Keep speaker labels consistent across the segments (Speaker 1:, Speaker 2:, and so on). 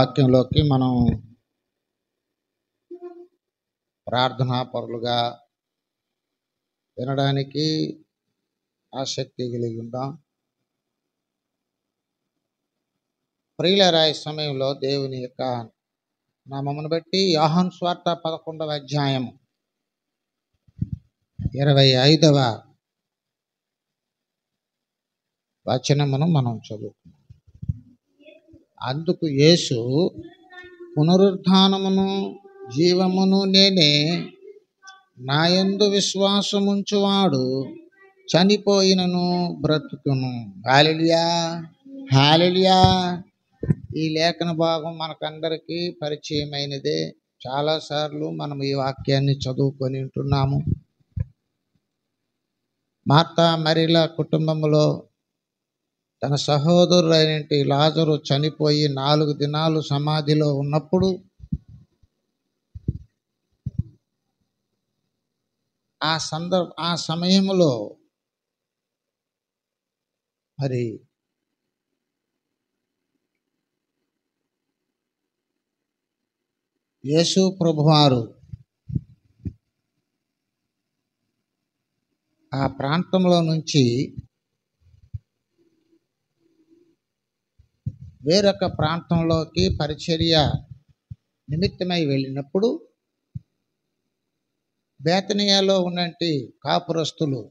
Speaker 1: వాక్యంలోకి మనం ప్రార్థనా పరులుగా వినడానికి ఆసక్తి కలిగి ఉందాం. ప్రియులారా, ఈ సమయంలో దేవుని యొక్క నామమును బట్టి యోహాను సువార్త 11వ అధ్యాయము 25వ వచనమును మనం చదువుకున్నాం. అందుకు యేసు, పునరుత్థానమును జీవమును నేనే, నాయందు విశ్వాసముంచువాడు చనిపోయినను బ్రతుకును. హల్లెలూయా, హల్లెలూయా. ఈ లేఖన భాగం మనకందరికీ పరిచయమైనదే. చాలాసార్లు మనం ఈ వాక్యాన్ని చదువుకొని ఉంటున్నాము. మార్తా మరియల కుటుంబంలో తన సహోదరుడైన లాజరు చనిపోయి 4 దినాలు సమాధిలో ఉన్నప్పుడు ఆ సమయంలో మరి యేసు ప్రభువారు ఆ ప్రాంతంలో నుంచి వేరొక ప్రాంతంలోకి పరిచర్య నిమిత్తమై వెళ్ళినప్పుడు బేతనియాలో ఉన్నంటి కాపురస్తులు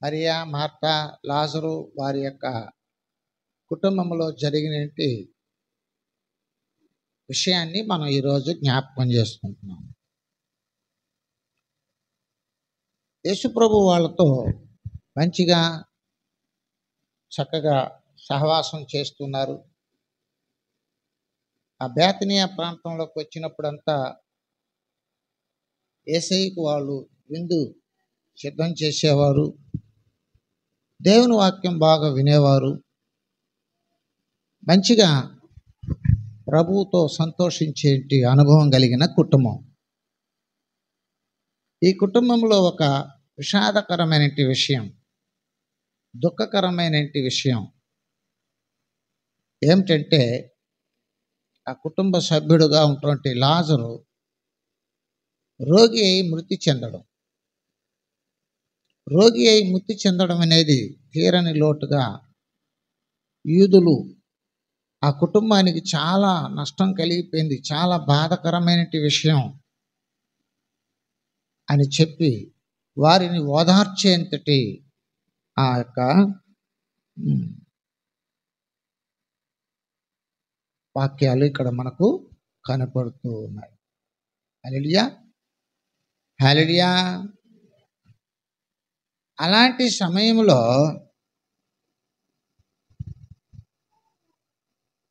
Speaker 1: మరియా, మార్తా, లాజరు వారి యొక్క కుటుంబంలో జరిగినటి విషయాన్ని మనం ఈరోజు జ్ఞాపకం చేసుకుంటున్నాం. యేసుప్రభు వాళ్ళతో మంచిగా చక్కగా సహవాసం చేస్తున్నారు. ఆ బేతనియా ప్రాంతంలోకి వచ్చినప్పుడంతా యేసయ్యకు వాళ్ళు విందు సిద్ధం చేసేవారు. దేవుని వాక్యం బాగా వినేవారు. మంచిగా ప్రభువుతో సంతోషించేటి అనుభవం కలిగిన కుటుంబం. ఈ కుటుంబంలో ఒక విషాదకరమైన విషయం, దుఃఖకరమైన విషయం ఏమిటంటే, ఆ కుటుంబ సభ్యుడుగా ఉన్నటువంటి లాజరు రోగి అయి మృతి చెందడం. రోగి అయి మృతి చెందడం అనేది తీరని లోటుగా యూదులు ఆ కుటుంబానికి చాలా నష్టం కలిగిపోయింది, చాలా బాధకరమైన విషయం అని చెప్పి వారిని ఓదార్చేంతటి ఆ యొక్క వాక్యాలు ఇక్కడ మనకు కనపడుతూ ఉన్నాయి. హల్లెలూయా, హల్లెలూయా. అలాంటి సమయంలో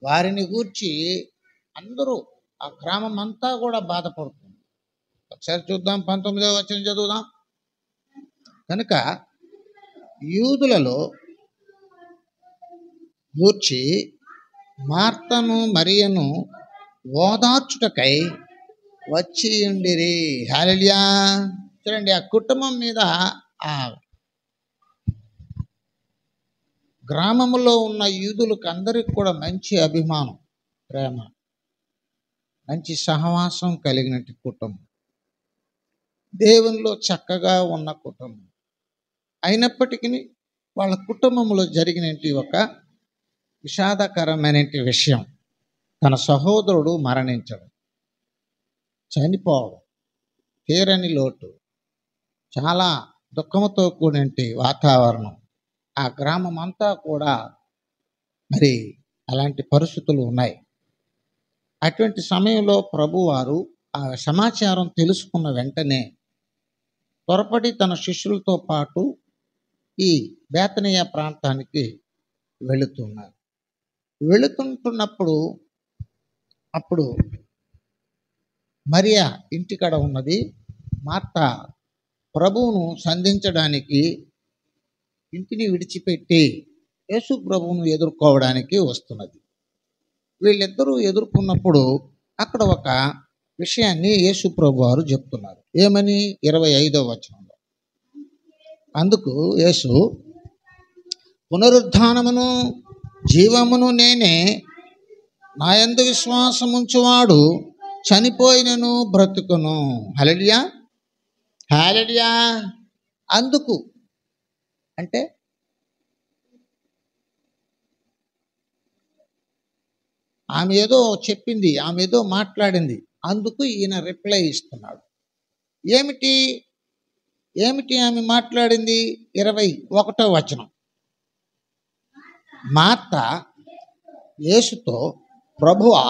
Speaker 1: వారిని గూర్చి అందరూ, ఆ గ్రామం అంతా కూడా బాధపడుతుంది. ఒకసారి చూద్దాం, 19వ వచనం చదువుదాం. కనుక యూదులలో గూర్చి మార్తను మరియను ఓదార్చుటకై వచ్చి ఉండిరి. హల్లెలూయా. చూడండి, ఆ కుటుంబం మీద, ఆ గ్రామంలో ఉన్న యూదులకు అందరికి కూడా మంచి అభిమానం, ప్రేమ, మంచి సహవాసం కలిగిన కుటుంబం, దేవునిలో చక్కగా ఉన్న కుటుంబం. అయినప్పటికీ వాళ్ళ కుటుంబంలో జరిగిన ఒక విషాదకరమైన విషయం, తన సహోదరుడు మరణించడం, చనిపోవడం, తీరని లోటు, చాలా దుఃఖంతో కూడిన వాతావరణం. ఆ గ్రామం అంతా కూడా మరి అలాంటి పరిస్థితులు ఉన్నాయి. అటువంటి సమయంలో ప్రభువారు ఆ సమాచారం తెలుసుకున్న వెంటనే త్వరపడి తన శిష్యులతో పాటు ఈ బేతనియా ప్రాంతానికి వెళుతున్నారు. వెళుతుంటున్నప్పుడు అప్పుడు మరియా ఇంటికాడ ఉన్నది. మార్తా ప్రభువును సంధించడానికి ఇంటిని విడిచిపెట్టి యేసు ప్రభువును ఎదుర్కోవడానికి వస్తున్నది. వీళ్ళిద్దరూ ఎదుర్కొన్నప్పుడు అక్కడ ఒక విషయాన్ని యేసు ప్రభు వారు చెప్తున్నారు. ఏమని? 25వ వచనంలో, అందుకు యేసు, పునరుత్థానమును జీవమును నేనే, నా యందు విశ్వాసం ఉంచువాడు చనిపోయినను బ్రతుకును. హల్లెలూయా, హల్లెలూయా. అందుకు అంటే ఆమె ఏదో చెప్పింది, ఆమె ఏదో మాట్లాడింది, అందుకు ఈయన రిప్లై ఇస్తున్నాడు. ఏమిటి ఏమిటి ఆమె మాట్లాడింది? 21వ వచనం. మార్త యేసుతో, ప్రభువా,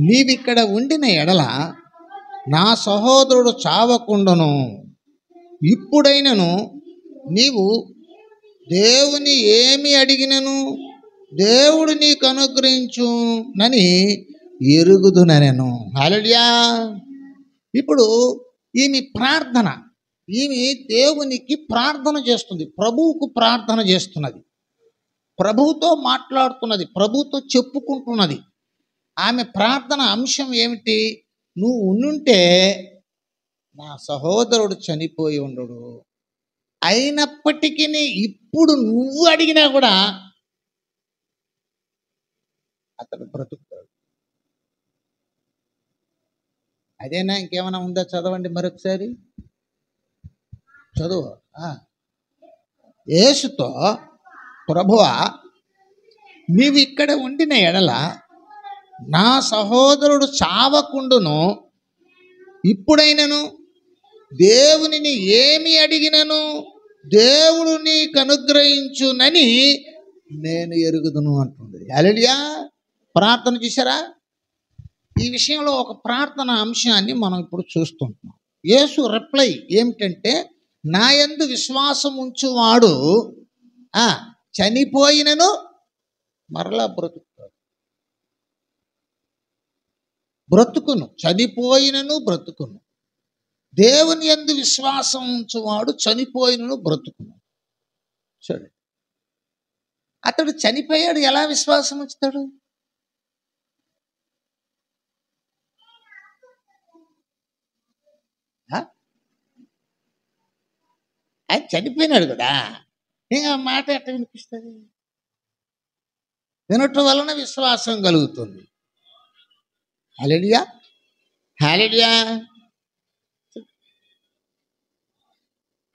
Speaker 1: నీవిక్కడ ఉండిన ఎడల నా సహోదరుడు చావకుండును. ఇప్పుడైనను నీవు దేవుని ఏమి అడిగినను దేవుడు నీకు అనుగ్రహించునని ఎరుగుదునెను. హల్లెలూయా. ఇప్పుడు ఈమె ప్రార్థన, ఈమె దేవునికి ప్రార్థన చేస్తుంది, ప్రభువుకు ప్రార్థన చేస్తున్నది, ప్రభువుతో మాట్లాడుతున్నది, ప్రభువుతో చెప్పుకుంటున్నది. ఆమె ప్రార్థన అంశం ఏమిటి? నువ్వు ఉండుంటే నా సహోదరుడు చనిపోయి ఉండడు, అయినప్పటికీ ఇప్పుడు నువ్వు అడిగినా కూడా అతడు బ్రతుకుతాడు. అదేనా, ఇంకేమైనా ఉందా? చదవండి మరొకసారి, చదువు. యేసుతో, ప్రభువా, నీవు ఇక్కడ ఉండిన ఎడల నా సహోదరుడు చావకుండును. ఇప్పుడైనను దేవునిని ఏమి అడిగినను దేవుడు నీకు అనుగ్రహించునని నేను ఎరుగుదును అంటుంది. హల్లెలూయా. ప్రార్థన చూసారా? ఈ విషయంలో ఒక ప్రార్థన అంశాన్ని మనం ఇప్పుడు చూస్తుంటున్నాం. యేసు రిప్లై ఏమిటంటే, నా యందు విశ్వాసం ఉంచువాడు చనిపోయినను మరలా బ్రతుకును, చనిపోయినను బ్రతుకును. దేవుని యందు విశ్వాసం ఉంచువాడు చనిపోయినను బ్రతుకును. చూడండి, అతడు చనిపోయాడు, ఎలా విశ్వాసం ఉంచుతాడు? ఆయన చనిపోయినాడు కదా, ఇంకా మాట ఎట్లా వినిపిస్తుంది? వినటం వలన విశ్వాసం కలుగుతుంది. హల్లెలూయా, హల్లెలూయా,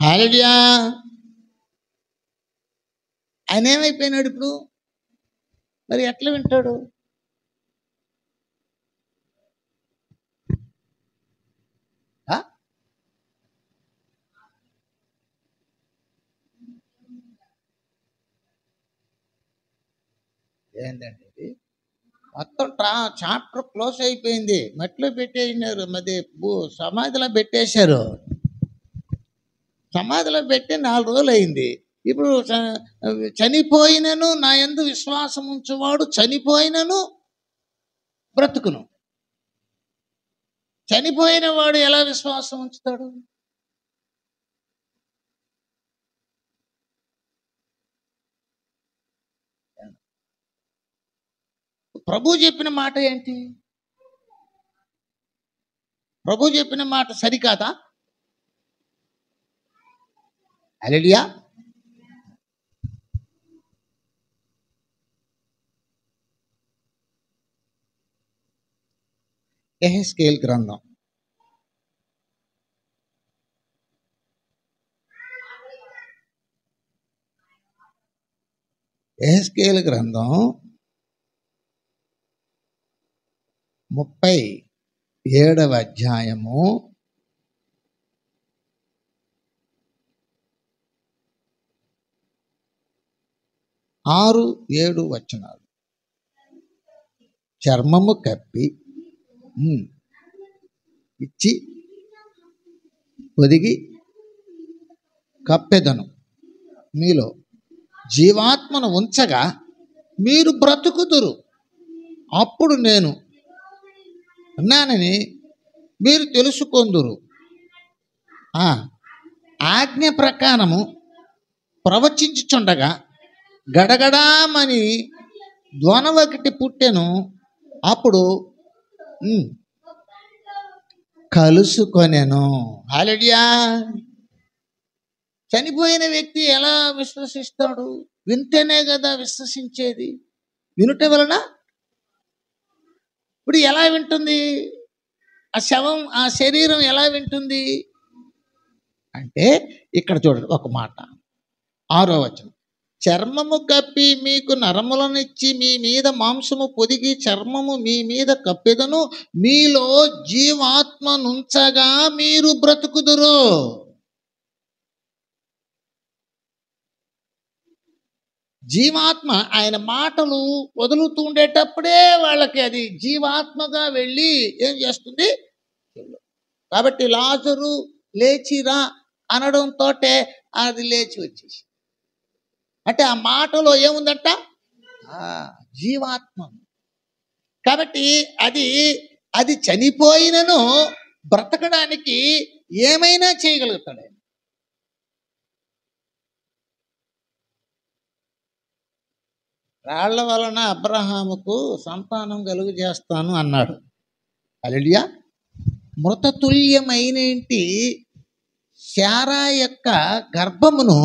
Speaker 1: హల్లెలూయా. ఆయన ఏమైపోయినాడు ఇప్పుడు? మరి ఎట్లా వింటాడు? ఏంటంటే ఇది మొత్తం చాప్టర్ క్లోజ్ అయిపోయింది, మెట్లో పెట్టేసినారు, మరి సమాధిలో పెట్టేశారు. సమాధిలో పెట్టి 4 రోజులు అయింది. ఇప్పుడు చనిపోయినను నా యందు విశ్వాసం ఉంచువాడు చనిపోయినను బ్రతుకును. చనిపోయిన వాడు ఎలా విశ్వాసం ఉంచుతాడు? ప్రభు చెప్పిన మాట ఏంటి? ప్రభు చెప్పిన మాట సరికాదా? హల్లెలూయా. యెహెజ్కేలు గ్రంథం, యెహెజ్కేలు గ్రంథం 37వ అధ్యాయము 6-7 వచనాలు. చర్మము కప్పి ఇచ్చి ఒదిగి కప్పెదను, మీలో జీవాత్మను ఉంచగా మీరు బ్రతుకుదురు. అప్పుడు నేను ఉన్నానని మీరు తెలుసుకొందురు. ఆజ్ఞ ప్రకారము ప్రవచించుచుండగా గడగడామని ధ్వని ఒకటి పుట్టెను. అప్పుడు కలుసుకొనెను. హల్లెలూయా. చనిపోయిన వ్యక్తి ఎలా విశ్వసిస్తాడు? వింటేనే కదా విశ్వసించేది. వినుట వలన ఇప్పుడు ఎలా వింటుంది ఆ శవం, ఆ శరీరం ఎలా వింటుంది అంటే ఇక్కడ చూడండి ఒక మాట, 6వ వచనం. చర్మము కప్పి మీకు నరములనిచ్చి మీ మీద మాంసము పొదిగి చర్మము మీ మీద కప్పెదను, మీలో జీవాత్మ నుంచగా మీరు బ్రతుకుదురు. జీవాత్మ ఆయన మాటలు వదులుతూ ఉండేటప్పుడే వాళ్ళకి అది జీవాత్మగా వెళ్ళి ఏం చేస్తుంది. కాబట్టి లాజరు లేచిరా అనడంతో అది లేచి వచ్చేసి, అంటే ఆ మాటలో ఏముందంట, జీవాత్మ. కాబట్టి అది చనిపోయినను బ్రతకడానికి ఏమైనా చేయగలుగుతాడు. రాళ్ల వలన అబ్రహాముకు సంతానం కలుగు చేస్తాను అన్నాడు. హల్లెలూయా. మృతతుల్యమైనేంటి శారా యొక్క గర్భమును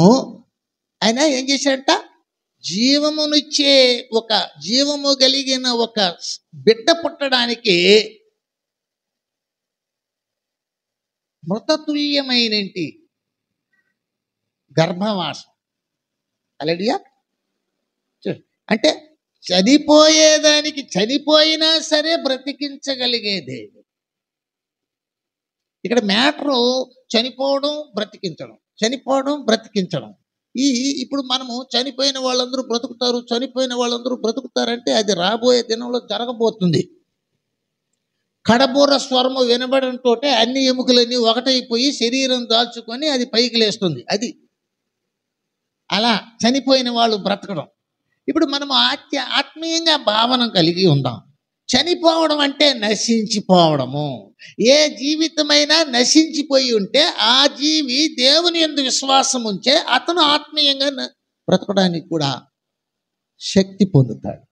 Speaker 1: ఆయన ఏం చేశాడట, జీవమునిచ్చే ఒక జీవము కలిగిన ఒక బిడ్డ పుట్టడానికి మృతతుల్యమైనేంటి గర్భవాసం. హల్లెలూయా. అంటే చనిపోయేదానికి చనిపోయినా సరే బ్రతికించగలిగేదే. ఇక్కడ మ్యాటరు చనిపోవడం బ్రతికించడం, చనిపోవడం బ్రతికించడం. ఇప్పుడు మనము చనిపోయిన వాళ్ళందరూ బ్రతుకుతారు, చనిపోయిన వాళ్ళందరూ బ్రతుకుతారంటే అది రాబోయే దినంలో జరగబోతుంది. కడబూర స్వరము వినబడంతో అన్ని ఎముకలన్నీ ఒకటైపోయి శరీరం దాల్చుకొని అది పైకి లేస్తుంది. అది అలా చనిపోయిన వాళ్ళు బ్రతకడం. ఇప్పుడు మనము ఆత్మీయంగా భావన కలిగి ఉందాం. చనిపోవడం అంటే నశించిపోవడము. ఏ జీవితమైనా నశించిపోయి ఉంటే ఆ జీవి దేవుని యందు విశ్వాసం ఉంచే అతను ఆత్మీయంగా బ్రతకడానికి కూడా శక్తి పొందుతాడు.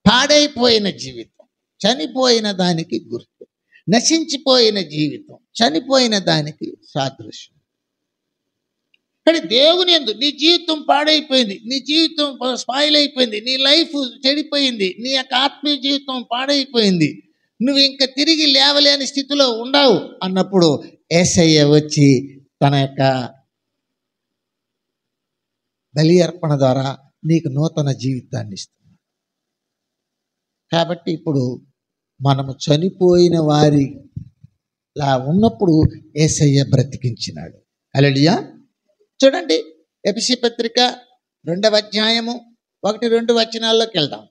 Speaker 1: పాడైపోయిన జీవితం చనిపోయిన దానికి గుర్తు, నశించిపోయిన జీవితం చనిపోయిన దానికి సాదృశ్యం. కానీ దేవుని యందు నీ జీవితం పాడైపోయింది, నీ జీవితం స్పాయిల్ అయిపోయింది, నీ లైఫ్ చెడిపోయింది, నీ యొక్క ఆత్మీయ జీవితం పాడైపోయింది, నువ్వు ఇంకా తిరిగి లేవలేని స్థితిలో ఉండవు అన్నప్పుడు యేసయ్య వచ్చి తన యొక్క బలి అర్పణ ద్వారా నీకు నూతన జీవితాన్ని ఇస్తుంది. కాబట్టి ఇప్పుడు మనము చనిపోయిన వారిలా ఉన్నప్పుడు యేసయ్య బ్రతికించినాడు. హల్లెలూయా. చూడండి, ఎఫెసీ పత్రిక 2వ అధ్యాయము 1-2 వచనాల్లోకి వెళ్దాం.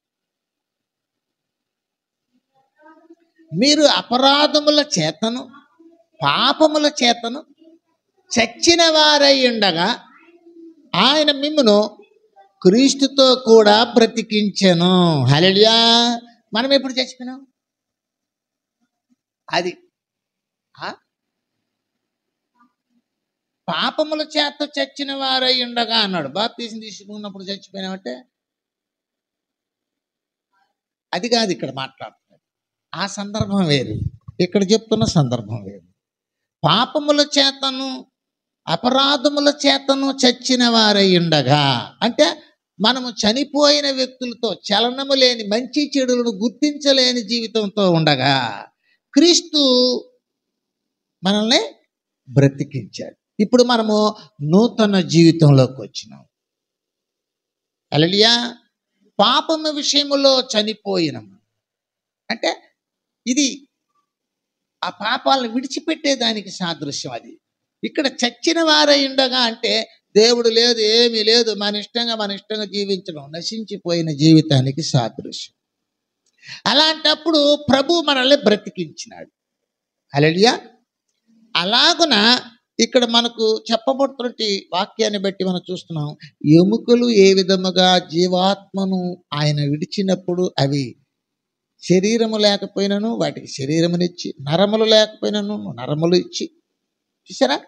Speaker 1: మీరు అపరాధముల చేతను పాపముల చేతను చచ్చిన వారై ఉండగా ఆయన మిమ్మును క్రీస్తుతో కూడా బ్రతికించెను. హల్లెలూయా. మనం ఎప్పుడు చచ్చిపోయినాం? అది పాపముల చేత చచ్చిన వారై ఉండగా అన్నాడు. బాప్తీసం తీసుకున్నప్పుడు చచ్చిపోయినామంటే అది కాదు ఇక్కడ మాట్లాడుతున్నాడు. ఆ సందర్భం వేరు, ఇక్కడ చెప్తున్న సందర్భం వేరు. పాపముల చేతను అపరాధముల చేతను చచ్చిన వారై ఉండగా అంటే మనము చనిపోయిన వ్యక్తులతో, చలనము లేని మంచి చెడులను గుర్తించలేని జీవితంతో ఉండగా క్రీస్తు మనల్ని బ్రతికించాడు. ఇప్పుడు మనము నూతన జీవితంలోకి వచ్చినాం. హల్లెలూయా. పాపము విషయములో చనిపోయినాము అంటే ఇది ఆ పాపాలను విడిచిపెట్టేదానికి సాదృశ్యం. అది ఇక్కడ చచ్చిన వారై ఉండగా అంటే దేవుడు లేదు, ఏమీ లేదు, మన ఇష్టంగా జీవించడం, నశించిపోయిన జీవితానికి సాదృశ్యం. అలాంటప్పుడు ప్రభు మనల్ని బ్రతికించినాడు. హల్లెలూయా. అలాగున ఇక్కడ మనకు చెప్పబడుతున్న వాక్యాన్ని బట్టి మనం చూస్తున్నాం, ఎముకలు ఏ విధముగా జీవాత్మను ఆయన విడిచినప్పుడు అవి శరీరము లేకపోయినను వాటికి శరీరమునిచ్చి, నరములు లేకపోయినను నరములు ఇచ్చి, చూసారా,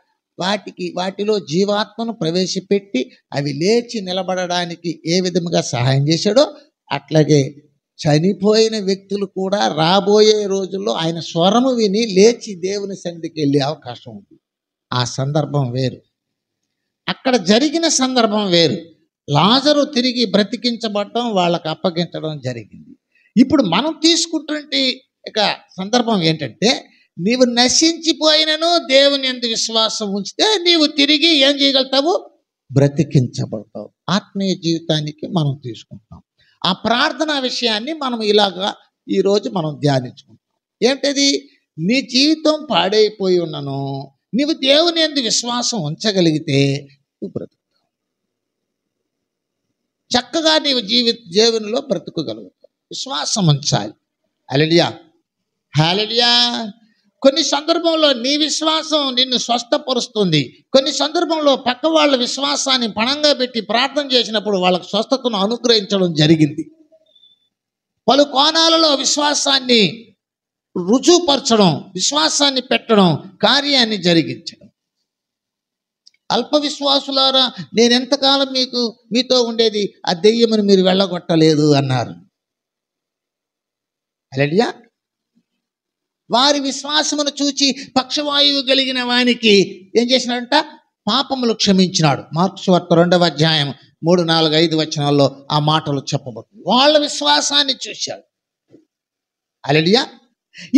Speaker 1: వాటిలో జీవాత్మను ప్రవేశపెట్టి అవి లేచి నిలబడడానికి ఏ విధముగా సహాయం చేశాడో అట్లాగే చనిపోయిన వ్యక్తులు కూడా రాబోయే రోజుల్లో ఆయన స్వరము విని లేచి దేవుని సన్నిధికి వెళ్ళే అవకాశం ఉంది. ఆ సందర్భం వేరు, అక్కడ జరిగిన సందర్భం వేరు. లాజరు తిరిగి బ్రతికించబడటం, వాళ్ళకు అప్పగించడం జరిగింది. ఇప్పుడు మనం తీసుకుంటుంటే ఇక సందర్భం ఏంటంటే, నీవు నశించిపోయినను దేవుని యందు విశ్వాసం ఉంచితే నీవు తిరిగి ఏం చేయగలుగుతావు? బ్రతికించబడతావు. ఆత్మీయ జీవితానికి మనం తీసుకుంటాం. ఆ ప్రార్థన విషయాన్ని మనం ఇలాగా ఈరోజు మనం ధ్యానించుకుంటాం. ఏంటది? నీ జీవితం పాడైపోయి ఉన్నను, నీవు దేవుని యందు విశ్వాసం ఉంచగలిగితే నువ్వు బ్రతుకుతావు. చక్కగా నీవు జీవనంలో బ్రతుకుగలుగుతావు. విశ్వాసం ఉంచాలి. హల్లెలూయా, హల్లెలూయా. కొన్ని సందర్భంలో నీ విశ్వాసం నిన్ను స్వస్థపరుస్తుంది. కొన్ని సందర్భంలో పక్క వాళ్ళ విశ్వాసాన్ని పణంగా పెట్టి ప్రార్థన చేసినప్పుడు వాళ్ళకు స్వస్థతను అనుగ్రహించడం జరిగింది. పలు కోణాలలో విశ్వాసాన్ని రుజువుపరచడం, విశ్వాసాన్ని పెట్టడం, కార్యాన్ని జరిగించడం. అల్ప విశ్వాసులారా, నేను ఎంతకాలం మీతో ఉండేది, ఆ దెయ్యమని మీరు వెళ్ళగొట్టలేదు అన్నారు. హల్లెలూయా. వారి విశ్వాసమును చూచి పక్షవాయువు కలిగిన వానికి ఏం చేసినాడంట? పాపములు క్షమించినాడు. మార్కు సువార్త 2వ అధ్యాయం 3, 4, 5 వచనాల్లో ఆ మాటలు చెప్పబడుతుంది. వాళ్ళ విశ్వాసాన్ని చూశాడు. హల్లెలూయా.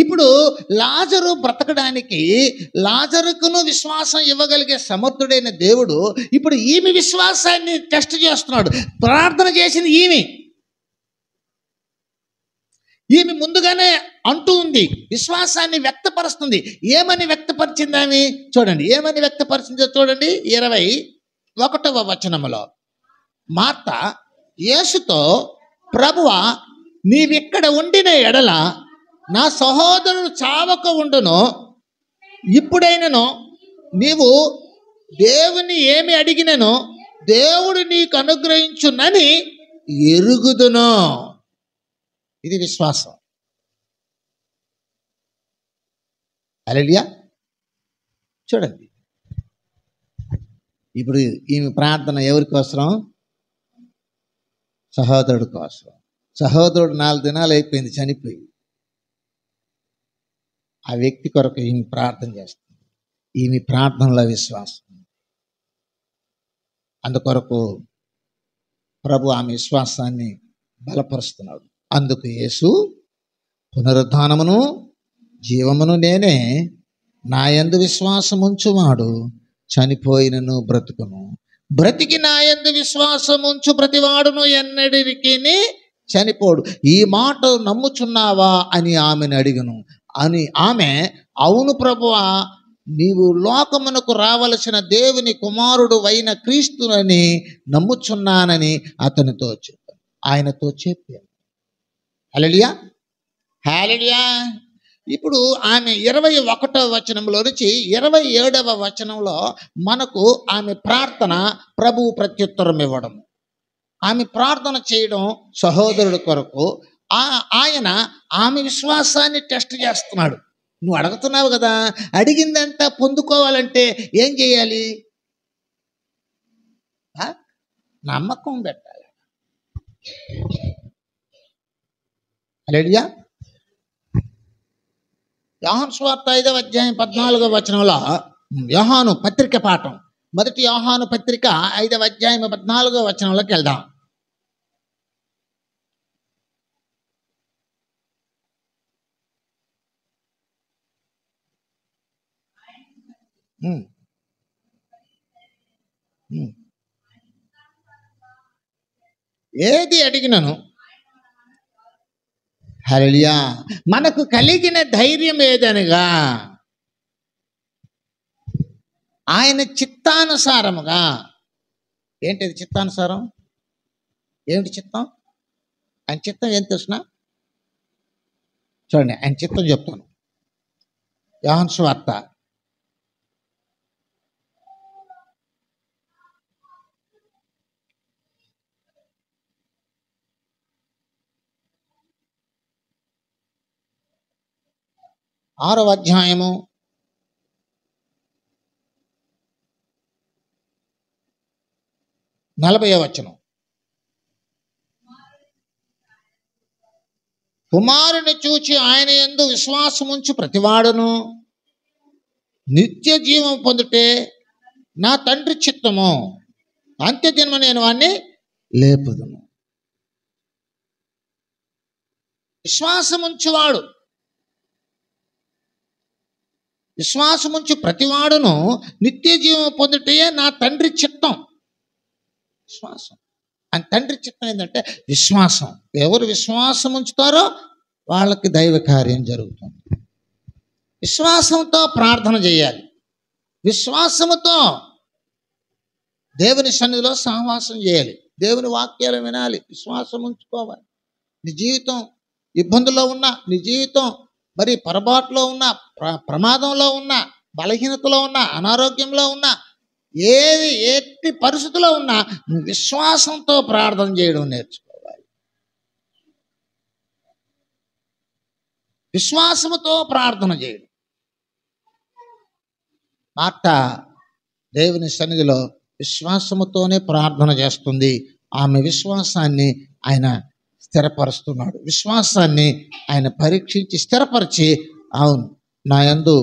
Speaker 1: ఇప్పుడు లాజరు బ్రతకడానికి లాజరుకును విశ్వాసం ఇవ్వగలిగే సమర్థుడైన దేవుడు ఇప్పుడు ఈమె విశ్వాసాన్ని టెస్ట్ చేస్తున్నాడు. ప్రార్థన చేసింది ఈమె ముందుగానే అంటూ ఉంది, విశ్వాసాన్ని వ్యక్తపరుస్తుంది. ఏమని వ్యక్తపరిచింది ఆమె? చూడండి, ఏమని వ్యక్తపరిచిందో చూడండి. 21వ వచనములో మార్త యేసుతో, ప్రభువా, నీవిక్కడ ఉండిన ఎడల నా సహోదరుడు చావక ఉండును. ఇప్పుడైనను నీవు దేవుని ఏమి అడిగినను దేవుడు నీకు అనుగ్రహించునని ఎరుగుదును. ఇది విశ్వాసం. హల్లెలూయా. చూడండి, ఇప్పుడు ఈమె ప్రార్థన ఎవరి కోసం? సహోదరుడి కోసం. సహోదరుడు 4 దినాలు అయిపోయింది చనిపోయి. ఆ వ్యక్తి కొరకు ఈమె ప్రార్థన చేస్తుంది. ఈమె ప్రార్థనలో విశ్వాసం. అందుకొరకు ప్రభు ఆమె విశ్వాసాన్ని బలపరుస్తున్నాడు. అందుకు యేసు, పునరుద్ధానమును జీవమును నేనే, నా యందు విశ్వాసం ఉంచువాడు చనిపోయినను బ్రతుకును, బ్రతికి నా యందు విశ్వాసం ఉంచు ప్రతివాడును ఎన్నడికి చనిపోడు. ఈ మాట నమ్ముచున్నావా అని ఆమెను అడిగను. అని ఆమె, అవును ప్రభువా, నీవు లోకమునకు రావలసిన దేవుని కుమారుడు అయిన క్రీస్తునని నమ్ముచున్నానని అతనితో చెప్పాను, ఆయనతో చెప్పాను. హల్లెలూయా, హల్లెలూయా. ఇప్పుడు ఆమె 21వ వచనంలో నుంచి 27వ వచనంలో మనకు ఆమె ప్రార్థన, ప్రభువు ప్రత్యుత్తరం ఇవ్వడం, ఆమె ప్రార్థన చేయడం సహోదరుడి కొరకు. ఆయన ఆమె విశ్వాసాన్ని టెస్ట్ చేస్తున్నాడు. నువ్వు అడుగుతున్నావు కదా, అడిగిందంతా పొందుకోవాలంటే ఏం చేయాలి? నమ్మకం పెట్టాలి. హల్లెలూయా. యోహాను సువార్త 5వ అధ్యాయం 14వ వచనంలో యోహాను పత్రిక పాఠం, మొదటి యోహాను పత్రిక 5వ అధ్యాయం 14వ వచనంలోకి వెళ్దాం. ఏది అడిగినను, హల్లెలూయా, మనకు కలిగిన ధైర్యం ఏదనగా ఆయన చిత్తానుసారముగా. ఏంటిది చిత్తానుసారం? ఏమిటి చిత్తం? ఆయన చిత్తం ఏం తెలుసునా? చూడండి, ఆయన చిత్తం చెప్తాను. యోహాను సువార్త 6వ అధ్యాయము 40వ వచనం. కుమారుని చూచి ఆయన యందు విశ్వాసముంచు ప్రతివాడును నిత్య జీవం పొందుటే నా తండ్రి చిత్తము, అంత్యదినము నేను వాణ్ణి లేపుదును. విశ్వాసముంచువాడు, విశ్వాసముంచు ప్రతివాడును నిత్య జీవం పొందుటయే నా తండ్రి చిత్తం. విశ్వాసం అని తండ్రి చిత్తం ఏంటంటే విశ్వాసం. ఎవరు విశ్వాసం ఉంచుతారో వాళ్ళకి దైవ కార్యం జరుగుతుంది. విశ్వాసంతో ప్రార్థన చేయాలి, విశ్వాసముతో దేవుని సన్నిధిలో సహవాసం చేయాలి, దేవుని వాక్యాలు వినాలి, విశ్వాసం ఉంచుకోవాలి. నీ జీవితం ఇబ్బందుల్లో ఉన్నా, నీ జీవితం మరి పొరపాటులో ఉన్నా, ప్రమాదంలో ఉన్నా, బలహీనతలో ఉన్నా, అనారోగ్యంలో ఉన్నా, ఎట్టి పరిస్థితిలో ఉన్నా నువ్వు విశ్వాసంతో ప్రార్థన చేయడం నేర్చుకోవాలి. విశ్వాసముతో ప్రార్థన చేయడం. మార్త దేవుని సన్నిధిలో విశ్వాసముతోనే ప్రార్థన చేస్తుంది. ఆమె విశ్వాసాన్ని ఆయన స్థిరపరుస్తున్నాడు. విశ్వాసాన్ని ఆయన పరీక్షించి స్థిరపరిచి, అవును నా యందు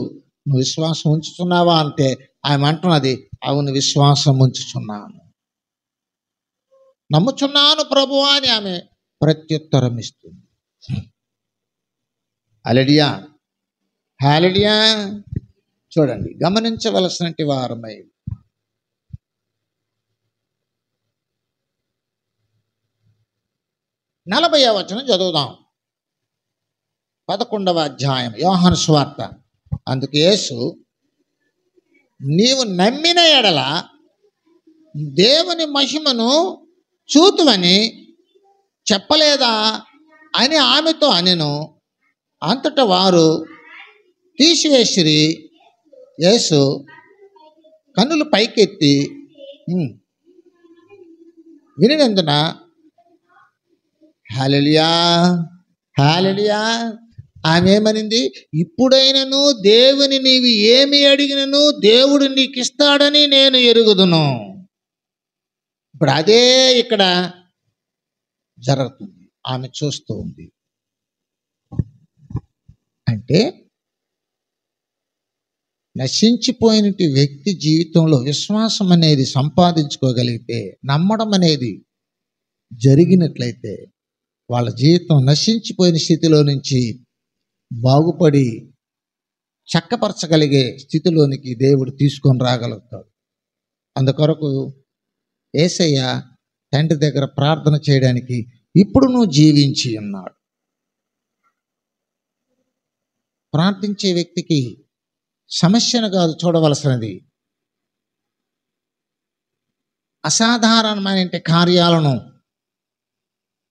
Speaker 1: నువ్వు విశ్వాసం ఉంచుతున్నావా అంటే ఆమె అంటున్నది, అవును విశ్వాసం ఉంచుచున్నాను, నమ్ముచున్నాను ప్రభువా అని ఆమె ప్రత్యుత్తరం ఇస్తుంది. హల్లెలూయా, హల్లెలూయా. చూడండి, గమనించవలసినటి వారమై 40వ వచనం చదువుదాం. 11వ అధ్యాయం యోహాను సువార్త. అందుకు యేసు, నీవు నమ్మిన ఎడల దేవుని మహిమను చూతువని చెప్పలేదా అని ఆమెతో అనెను. అంతటా వారు తీసివేసిరి. యేసు కన్నులు పైకెత్తి వినినందున, హల్లెలూయా, హల్లెలూయా. ఆమె ఏమనింది? ఇప్పుడైనను దేవుని నీవు ఏమి అడిగినను దేవుడు నీకు ఇస్తాడని నేను ఎరుగుదును. ఇప్పుడు అదే ఇక్కడ జరుగుతుంది. ఆమె చూస్తూ ఉంది. అంటే నశించిపోయినటి వ్యక్తి జీవితంలో విశ్వాసం అనేది సంపాదించుకోగలిగితే, నమ్మడం అనేది జరిగినట్లయితే, వాళ్ళ జీవితం నశించిపోయిన స్థితిలో నుంచి బాగుపడి చక్కపరచగలిగే స్థితిలోనికి దేవుడు తీసుకొని రాగలుగుతాడు. అందుకొరకు యేసయ్య తండ్రి దగ్గర ప్రార్థన చేయడానికి ఇప్పుడు నువ్వు జీవించి ఉన్నాడు. ప్రార్థించే వ్యక్తికి సమస్యను కాదు చూడవలసినది, అసాధారణమైన కార్యాలను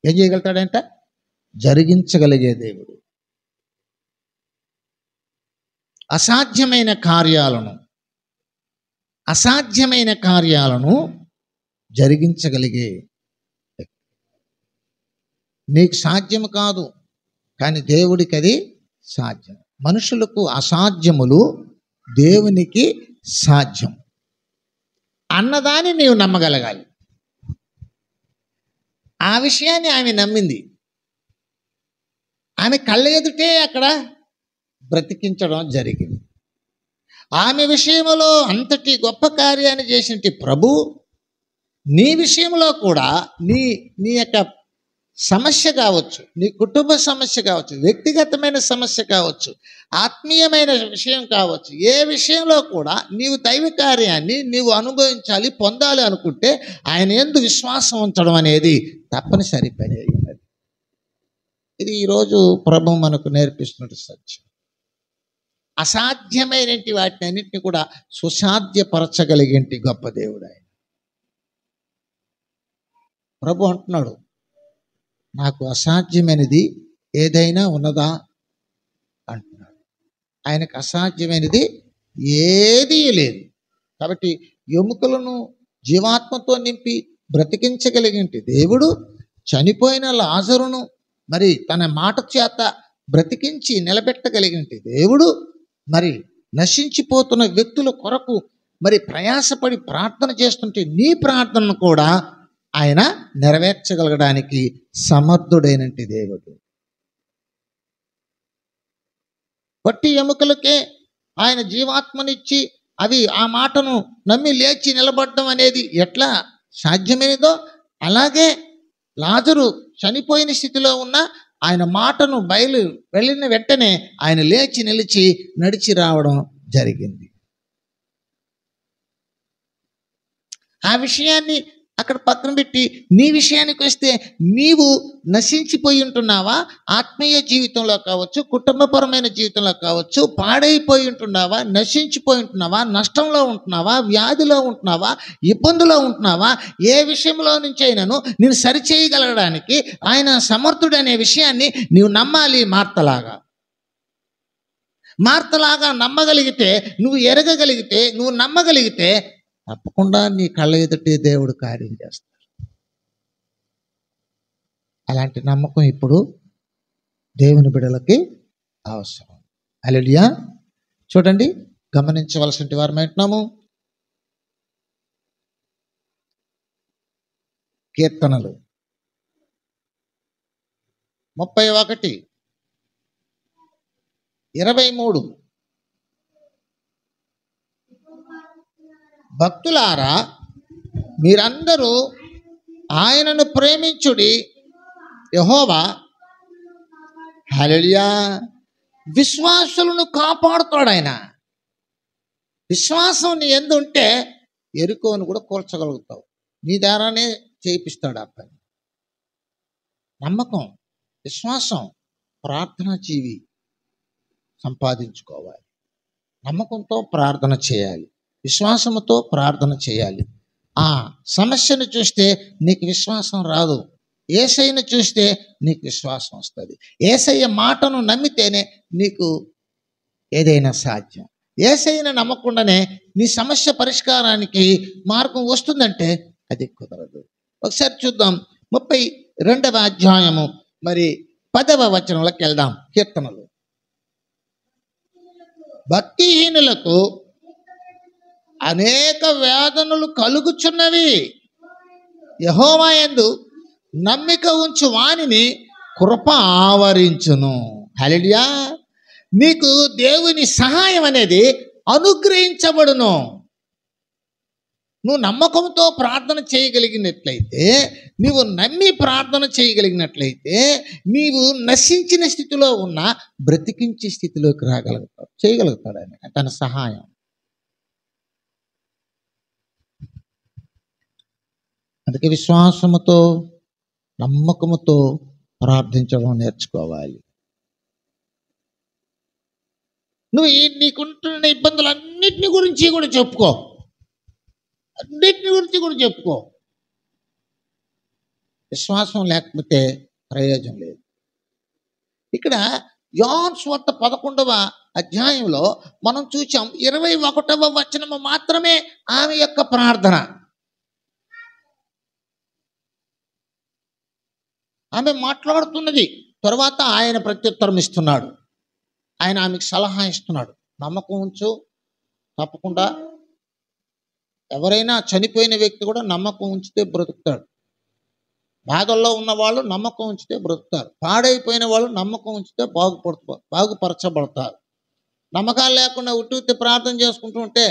Speaker 1: ఏం చేయగలుగుతాడంట? జరిగించగలిగే దేవుడు. అసాధ్యమైన కార్యాలను జరిగించగలిగే. నీకు సాధ్యం కాదు, కానీ దేవుడికి అది సాధ్యం. మనుషులకు అసాధ్యములు, దేవునికి సాధ్యం అన్నదాన్ని నీవు నమ్మగలగాలి. ఆ విషయాన్ని ఆమె నమ్మింది. ఆమె కళ్ళ ఎదుటే అక్కడ బ్రతికించడం జరిగింది. ఆమె విషయంలో అంతటి గొప్ప కార్యాన్ని చేసినట్టు ప్రభు నీ విషయంలో కూడా నీ యొక్క సమస్య కావచ్చు, నీ కుటుంబ సమస్య కావచ్చు, వ్యక్తిగతమైన సమస్య కావచ్చు, ఆత్మీయమైన విషయం కావచ్చు, ఏ విషయంలో కూడా నీవు దైవ కార్యాన్ని నీవు అనుభవించాలి, పొందాలి అనుకుంటే ఆయన యందు విశ్వాసం ఉంచడం అనేది తప్పనిసరి పని అయినది. ఇది ఈరోజు ప్రభు మనకు నేర్పిస్తున్న సత్యం. అసాధ్యమైన వాటిని అన్నింటినీ కూడా సుసాధ్యపరచగలిగేంటి గొప్ప దేవుడు ఆయన. ప్రభు అంటున్నాడు, నాకు అసాధ్యమైనది ఏదైనా ఉన్నదా అంటున్నాడు. ఆయనకు అసాధ్యమైనది ఏదీ లేదు. కాబట్టి ఎముకలను జీవాత్మతో నింపి బ్రతికించగలిగేంటి దేవుడు చనిపోయిన లాజరును మరి తన మాట చేత బ్రతికించి నిలబెట్టగలిగేంటి దేవుడు మరి నశించిపోతున్న వ్యక్తుల కొరకు మరి ప్రయాసపడి ప్రార్థన చేస్తుంటే నీ ప్రార్థనను కూడా ఆయన నెరవేర్చగలగడానికి సమర్థుడైనటి దేవుడు. వట్టి ఎముకలకే ఆయన జీవాత్మనిచ్చి అవి ఆ మాటను నమ్మి లేచి నిలబడడం అనేది ఎట్లా సాధ్యమైనదో, అలాగే లాజరు చనిపోయిన స్థితిలో ఉన్న ఆయన మాటను వెళ్ళిన వెంటనే ఆయన లేచి నిలిచి నడిచి రావడం జరిగింది. ఆ విషయాన్ని అక్కడ పక్కన పెట్టి నీ విషయానికి వస్తే, నీవు నశించిపోయి ఉంటున్నావా? ఆత్మీయ జీవితంలో కావచ్చు, కుటుంబపరమైన జీవితంలో కావచ్చు, పాడైపోయి ఉంటున్నావా? నశించిపోయి ఉంటున్నావా? నష్టంలో ఉంటున్నావా? వ్యాధిలో ఉంటున్నావా? ఇబ్బందులో ఉంటున్నావా? ఏ విషయంలో నుంచి అయినాను నేను సరిచేయగలగడానికి ఆయన సమర్థుడనే విషయాన్ని నీవు నమ్మాలి. మార్తలాగా నమ్మగలిగితే, నువ్వు ఎరగగలిగితే, నువ్వు నమ్మగలిగితే తప్పకుండా నీ కళ్ళ ఎదుటే దేవుడు కార్యం చేస్తాడు. అలాంటి నమ్మకం ఇప్పుడు దేవుని బిడ్డలకి అవసరం. హల్లెలూయా. చూడండి, గమనించవలసిన వారమైంటున్నాము. కీర్తనలు 31:23. భక్తులారా, మీరందరూ ఆయనను ప్రేమించుడి. యెహోవా హల్లెలూయా విశ్వాసులను కాపాడుతాడు. ఆయన విశ్వాసం నీ యందు ఉంటే యెరికోను కూడా కూల్చగలుగుతావు. నీ ద్వారానే చేయిస్తాడు ఆ పని. నమ్మకం, విశ్వాసం, ప్రార్థనా జీవి సంపాదించుకోవాలి. నమ్మకంతో ప్రార్థన చేయాలి, విశ్వాసముతో ప్రార్థన చేయాలి. ఆ సమస్యను చూస్తే నీకు విశ్వాసం రాదు, యేసయ్యను చూస్తే నీకు విశ్వాసం వస్తుంది. యేసయ్య మాటను నమ్మితేనే నీకు ఏదైనా సాధ్యం. యేసయ్యను నమ్మకుండానే నీ సమస్య పరిష్కారానికి మార్గం వస్తుందంటే అది కుదరదు. ఒకసారి చూద్దాం, 32వ అధ్యాయము 10వ వచనంలోకి వెళ్దాం. కీర్తనలు. భక్తిహీనులకు అనేక వేదనలు కలుగుచున్నవి, యెహోవా యందు నమ్మిక ఉంచు వానిని కృప ఆవరించును. హల్లెలూయా. నీకు దేవుని సహాయం అనేది అనుగ్రహించబడును. నువ్వు నమ్మకంతో ప్రార్థన చేయగలిగినట్లయితే, నీవు నమ్మి ప్రార్థన చేయగలిగినట్లయితే, నీవు నశించిన స్థితిలో ఉన్న బ్రతికించే స్థితిలోకి రాగలుగుతావు, చేయగలుగుతాడు ఆయన తన సహాయం. అందుకే విశ్వాసముతో నమ్మకముతో ప్రార్థించడం నేర్చుకోవాలి. నువ్వు నీకుంటున్న ఇబ్బందులన్నిటిని గురించి కూడా చెప్పుకో, అన్నిటిని గురించి కూడా చెప్పుకో. విశ్వాసం లేకపోతే ప్రయోజనం లేదు. ఇక్కడ యోహాను సువార్త 11వ అధ్యాయంలో మనం చూసాం, 21వ వచనము మాత్రమే ఆమె యొక్క ప్రార్థన. ఆమె మాట్లాడుతున్నది, తర్వాత ఆయన ప్రత్యుత్తరం ఇస్తున్నాడు. ఆయన ఆమెకు సలహా ఇస్తున్నాడు, నమ్మకం ఉంచు, తప్పకుండా. ఎవరైనా చనిపోయిన వ్యక్తి కూడా నమ్మకం ఉంచితే బ్రతుకుతాడు. బాధల్లో ఉన్నవాళ్ళు నమ్మకం ఉంచితే బ్రతుకుతారు. పాడైపోయిన వాళ్ళు నమ్మకం ఉంచితే బాగుపరచబడతారు. నమ్మకాలు లేకుండా ఉట్టి ప్రార్థన చేసుకుంటూ ఉంటే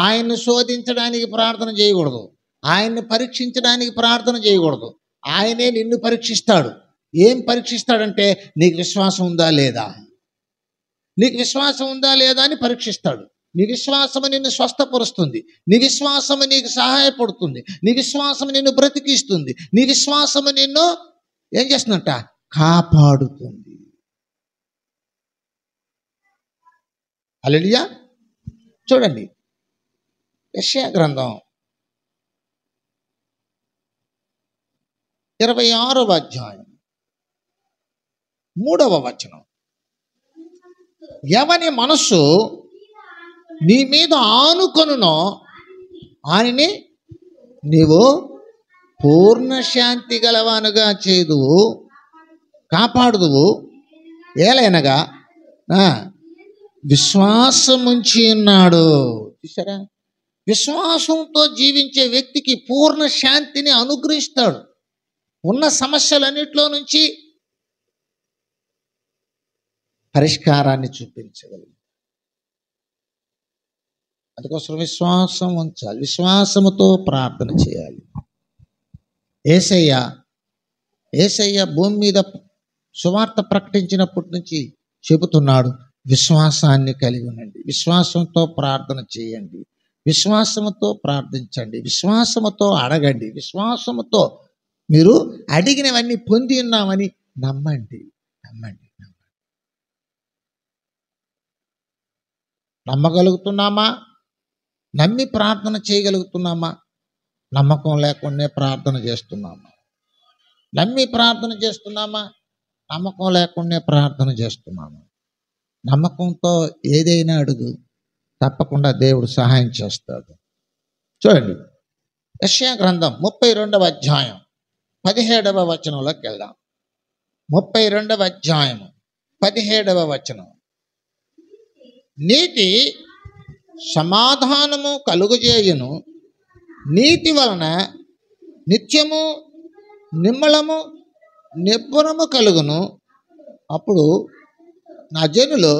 Speaker 1: ఆయన్ని శోధించడానికి ప్రార్థన చేయకూడదు, ఆయన్ని పరీక్షించడానికి ప్రార్థన చేయకూడదు. ఆయనే నిన్ను పరీక్షిస్తాడు. ఏం పరీక్షిస్తాడంటే నీకు విశ్వాసం ఉందా లేదా, నీకు విశ్వాసం ఉందా లేదా అని పరీక్షిస్తాడు. నీ విశ్వాసము నిన్ను స్వస్థపరుస్తుంది, నీ విశ్వాసము నీకు సహాయపడుతుంది, నీ విశ్వాసము నిన్ను బ్రతికిస్తుంది, నీ విశ్వాసము నిన్ను ఏం చేస్తుందంట, కాపాడుతుంది. హల్లెలూయా. చూడండి, యెషయా గ్రంథం 26వ అధ్యాయం 3వ వచనం. ఎవని మనస్సు నీ మీద ఆనుకొనునో ఆయన్ని నీవు పూర్ణ శాంతి గలవానుగా చేదువు, కాపాడుదువు. ఏలైనగా విశ్వాసముంచి ఉన్నాడు. చూసారా, విశ్వాసంతో జీవించే వ్యక్తికి పూర్ణ శాంతిని అనుగ్రహిస్తాడు. ఉన్న సమస్యలన్నిటిలో నుంచి పరిష్కారాన్ని చూపించగలడు. అందుకోసం విశ్వాసం ఉంచాలి, విశ్వాసముతో ప్రార్థన చేయాలి. యేసయ్య భూమి మీద సువార్త ప్రకటించినప్పటి నుంచి చెబుతున్నాడు, విశ్వాసాన్ని కలిగి ఉండండి, విశ్వాసంతో ప్రార్థన చేయండి, విశ్వాసముతో ప్రార్థించండి, విశ్వాసముతో అడగండి, విశ్వాసముతో మీరు అడిగినవన్నీ పొంది ఉన్నామని నమ్మండి. నమ్మండి. నమ్మగలుగుతున్నామా? నమ్మి ప్రార్థన చేయగలుగుతున్నామా? నమ్మకం లేకుండా ప్రార్థన చేస్తున్నామా? నమ్మి ప్రార్థన చేస్తున్నామా? నమ్మకం లేకుండా ప్రార్థన చేస్తున్నామా? నమ్మకంతో ఏదైనా అడుగు, తప్పకుండా దేవుడు సహాయం చేస్తాడు. చూడండి, యెషయా గ్రంథం 32వ అధ్యాయం 17వ వచనంలోకి వెళ్దాం. 32వ అధ్యాయం 17వ వచనం. నీతి సమాధానము కలుగజేయును, నీతి వలన నిత్యము నిమ్మళము నిబ్బరము కలుగును. అప్పుడు నా జనులు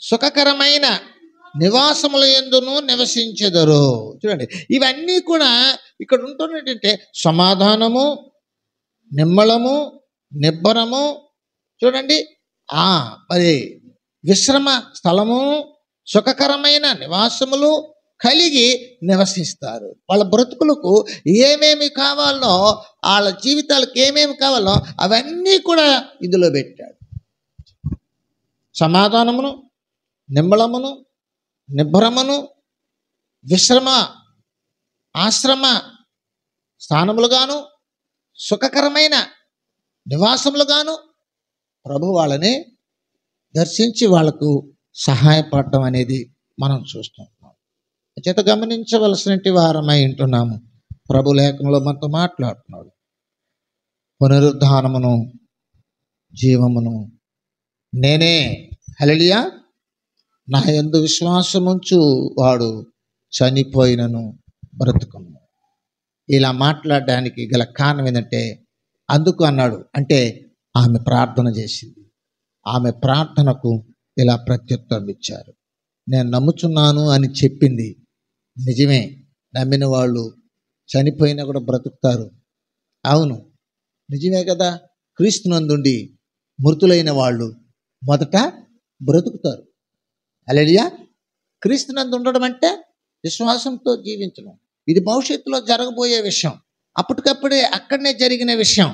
Speaker 1: సుఖకరమైన నివాసముల యందును నివసించెదరు. చూడండి, ఇవన్నీ కూడా ఇక్కడ ఉంటున్నట్టే సమాధానము, నిమ్మళము, నిబ్బరము. చూడండి, మరి విశ్రమ స్థలము, సుఖకరమైన నివాసములు కలిగి నివసిస్తారు. వాళ్ళ బ్రతుకులకు ఏమేమి కావాలో, వాళ్ళ జీవితాలకు ఏమేమి కావాలో అవన్నీ కూడా ఇందులో పెట్టాడు. సమాధానమును, నిమ్మళమును, నిబ్బరమును, విశ్రమ ఆశ్రమ స్థానములుగాను, సుఖకరమైన నివాసములుగాను ప్రభు వాళ్ళని దర్శించి వాళ్లకు సహాయపడటం అనేది మనం చూస్తున్నాం. చేత గమనించవలసినటి వారమై ఉంటున్నాము. ప్రభు లేఖనంలో మనతో మాట్లాడుతున్నాడు. పునరుద్ధానమును జీవమును నేనే. హల్లెలూయా. నా యందు విశ్వాసముంచు వాడు చనిపోయినను బ్రతుకును. ఇలా మాట్లాడడానికి గల కారణం ఏంటంటే, అందుకు అన్నాడు అంటే ఆమె ప్రార్థన చేసింది. ఆమె ప్రార్థనకు ఇలా ప్రత్యుత్తరం ఇచ్చారు. నేను నమ్ముచున్నాను అని చెప్పింది నిజమే. నమ్మిన వాళ్ళు చనిపోయినా కూడా బ్రతుకుతారు. అవును, నిజమే కదా. క్రీస్తునందుండి మృతులైన వాళ్ళు మొదట బ్రతుకుతారు. హల్లెలూయా. క్రీస్తునందు ఉండడం అంటే విశ్వాసంతో జీవించడం. ఇది భవిష్యత్తులో జరగబోయే విషయం, అప్పటికప్పుడే అక్కడనే జరిగిన విషయం.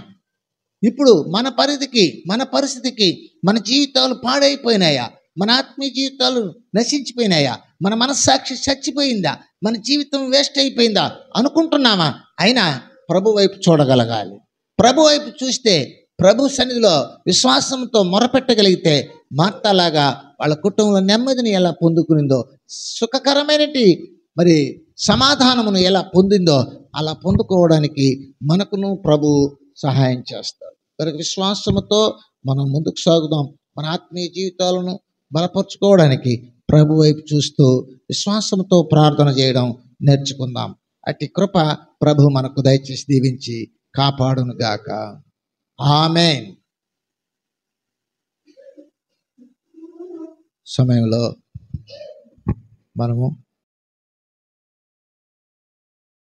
Speaker 1: ఇప్పుడు మన పరిధికి, మన పరిస్థితికి మన జీవితాలు పాడైపోయినాయా? మన ఆత్మీయ జీవితాలు నశించిపోయినాయా? మన మనస్సాక్షి చచ్చిపోయిందా? మన జీవితం వేస్ట్ అయిపోయిందా అనుకుంటున్నామా? అయినా ప్రభు వైపు చూడగలగాలి. ప్రభు వైపు చూస్తే, ప్రభు సన్నిధిలో విశ్వాసంతో మొరపెట్టగలిగితే, మార్తాలాగా వాళ్ళ కుటుంబంలో నెమ్మదిని ఎలా పొందుకునిందో, సుఖకరమైనటి మరి సమాధానమును ఎలా పొందిందో అలా పొందుకోవడానికి మనకును ప్రభు సహాయం చేస్తారు. కనుక విశ్వాసముతో మనం ముందుకు సాగుదాం. మన ఆత్మీయ జీవితాలను బలపరుచుకోవడానికి ప్రభు వైపు చూస్తూ విశ్వాసంతో ప్రార్థన చేయడం నేర్చుకుందాం. అట్టి కృప ప్రభు మనకు దయచేసి దీవించి కాపాడును గాక. ఆమేన్. సమయంలో మనము